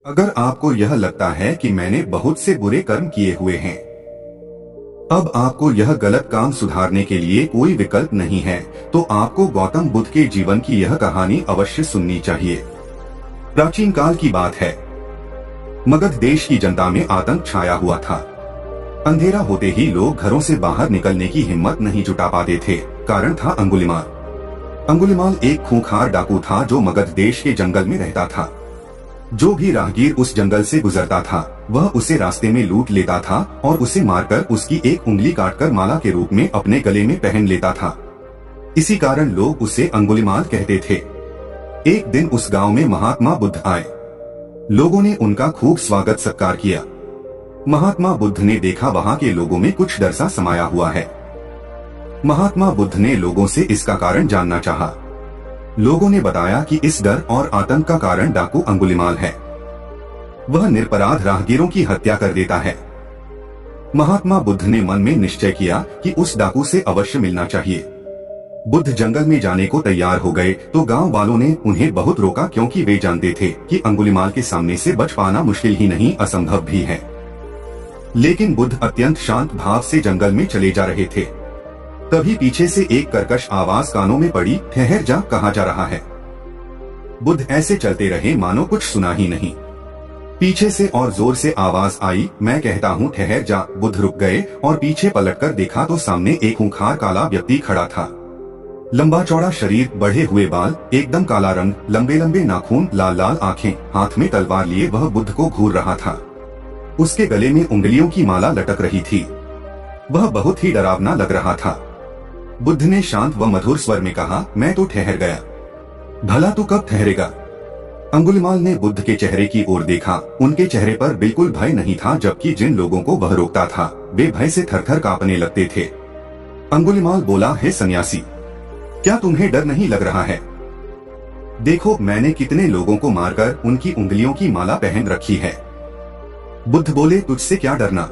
अगर आपको यह लगता है कि मैंने बहुत से बुरे कर्म किए हुए हैं, अब आपको यह गलत काम सुधारने के लिए कोई विकल्प नहीं है, तो आपको गौतम बुद्ध के जीवन की यह कहानी अवश्य सुननी चाहिए। प्राचीन काल की बात है। मगध देश की जनता में आतंक छाया हुआ था। अंधेरा होते ही लोग घरों से बाहर निकलने की हिम्मत नहीं जुटा पाते थे। कारण था अंगुलिमाल। अंगुलिमाल एक खूंखार डाकू था जो मगध देश के जंगल में रहता था। जो भी राहगीर उस जंगल से गुजरता था वह उसे रास्ते में लूट लेता था और उसे मारकर उसकी एक उंगली काटकर माला के रूप में अपने गले में पहन लेता था। इसी कारण लोग उसे अंगुलिमाल कहते थे। एक दिन उस गांव में महात्मा बुद्ध आए। लोगों ने उनका खूब स्वागत सत्कार किया। महात्मा बुद्ध ने देखा वहां के लोगों में कुछ डर सा समाया हुआ है। महात्मा बुद्ध ने लोगों से इसका कारण जानना चाहा। लोगों ने बताया कि इस डर और आतंक का कारण डाकू अंगुलिमाल है। वह निरपराध राहगीरों की हत्या कर देता है। महात्मा बुद्ध ने मन में निश्चय किया कि उस डाकू से अवश्य मिलना चाहिए। बुद्ध जंगल में जाने को तैयार हो गए तो गांव वालों ने उन्हें बहुत रोका, क्योंकि वे जानते थे कि अंगुलिमाल के सामने से बच पाना मुश्किल ही नहीं असंभव भी है। लेकिन बुद्ध अत्यंत शांत भाव से जंगल में चले जा रहे थे। तभी पीछे से एक कर्कश आवाज कानों में पड़ी, ठहर जा, कहा जा रहा है। बुद्ध ऐसे चलते रहे मानो कुछ सुना ही नहीं। पीछे से और जोर से आवाज आई, मैं कहता हूँ ठहर जा। बुद्ध रुक गए और पीछे पलटकर देखा तो सामने एक खूंखार काला व्यक्ति खड़ा था। लंबा चौड़ा शरीर, बढ़े हुए बाल, एकदम काला रंग, लंबे लंबे नाखून, लाल लाल आंखें, हाथ में तलवार लिए वह बुद्ध को घूर रहा था। उसके गले में उंगलियों की माला लटक रही थी। वह बहुत ही डरावना लग रहा था। बुद्ध ने शांत व मधुर स्वर में कहा, मैं तो ठहर गया, भला तू कब ठहरेगा? अंगुलिमाल ने बुद्ध के चेहरे की ओर देखा। उनके चेहरे पर बिल्कुल भय नहीं था, जबकि जिन लोगों को वह रोकता था वे भय से थरथर कांपने लगते थे। अंगुलिमाल बोला, हे सन्यासी, क्या तुम्हें डर नहीं लग रहा है? देखो मैंने कितने लोगों को मारकर उनकी उंगलियों की माला पहन रखी है। बुद्ध बोले, तुझसे क्या डरना?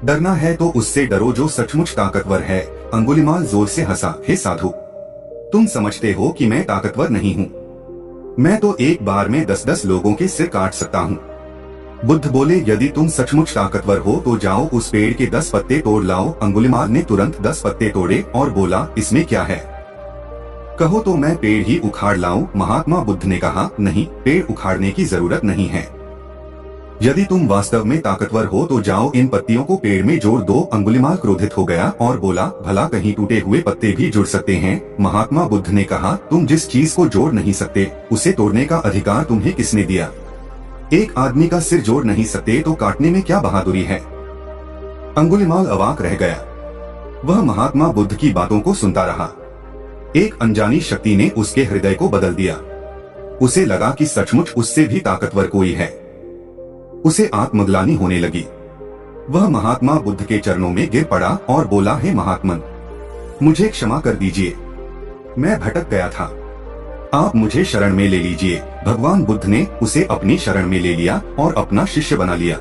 डरना है तो उससे डरो जो सचमुच ताकतवर है। अंगुलिमाल जोर से हंसा, हे साधु, तुम समझते हो कि मैं ताकतवर नहीं हूँ। मैं तो एक बार में 10-10 लोगों के सिर काट सकता हूँ। बुद्ध बोले, यदि तुम सचमुच ताकतवर हो तो जाओ उस पेड़ के 10 पत्ते तोड़ लाओ। अंगुलिमाल ने तुरंत 10 पत्ते तोड़े और बोला, इसमें क्या है? कहो तो मैं पेड़ ही उखाड़ लाऊं। महात्मा बुद्ध ने कहा, नहीं, पेड़ उखाड़ने की जरूरत नहीं है। यदि तुम वास्तव में ताकतवर हो तो जाओ इन पत्तियों को पेड़ में जोड़ दो। अंगुलिमाल क्रोधित हो गया और बोला, भला कहीं टूटे हुए पत्ते भी जुड़ सकते हैं? महात्मा बुद्ध ने कहा, तुम जिस चीज को जोड़ नहीं सकते उसे तोड़ने का अधिकार तुम्हें किसने दिया? एक आदमी का सिर जोड़ नहीं सकते तो काटने में क्या बहादुरी है? अंगुलिमाल अवाक रह गया। वह महात्मा बुद्ध की बातों को सुनता रहा। एक अनजानी शक्ति ने उसके हृदय को बदल दिया। उसे लगा कि सचमुच उससे भी ताकतवर कोई है। उसे आत्मग्लानि होने लगी। वह महात्मा बुद्ध के चरणों में गिर पड़ा और बोला, हे महात्मन, मुझे क्षमा कर दीजिए, मैं भटक गया था, आप मुझे शरण में ले लीजिए। भगवान बुद्ध ने उसे अपनी शरण में ले लिया और अपना शिष्य बना लिया।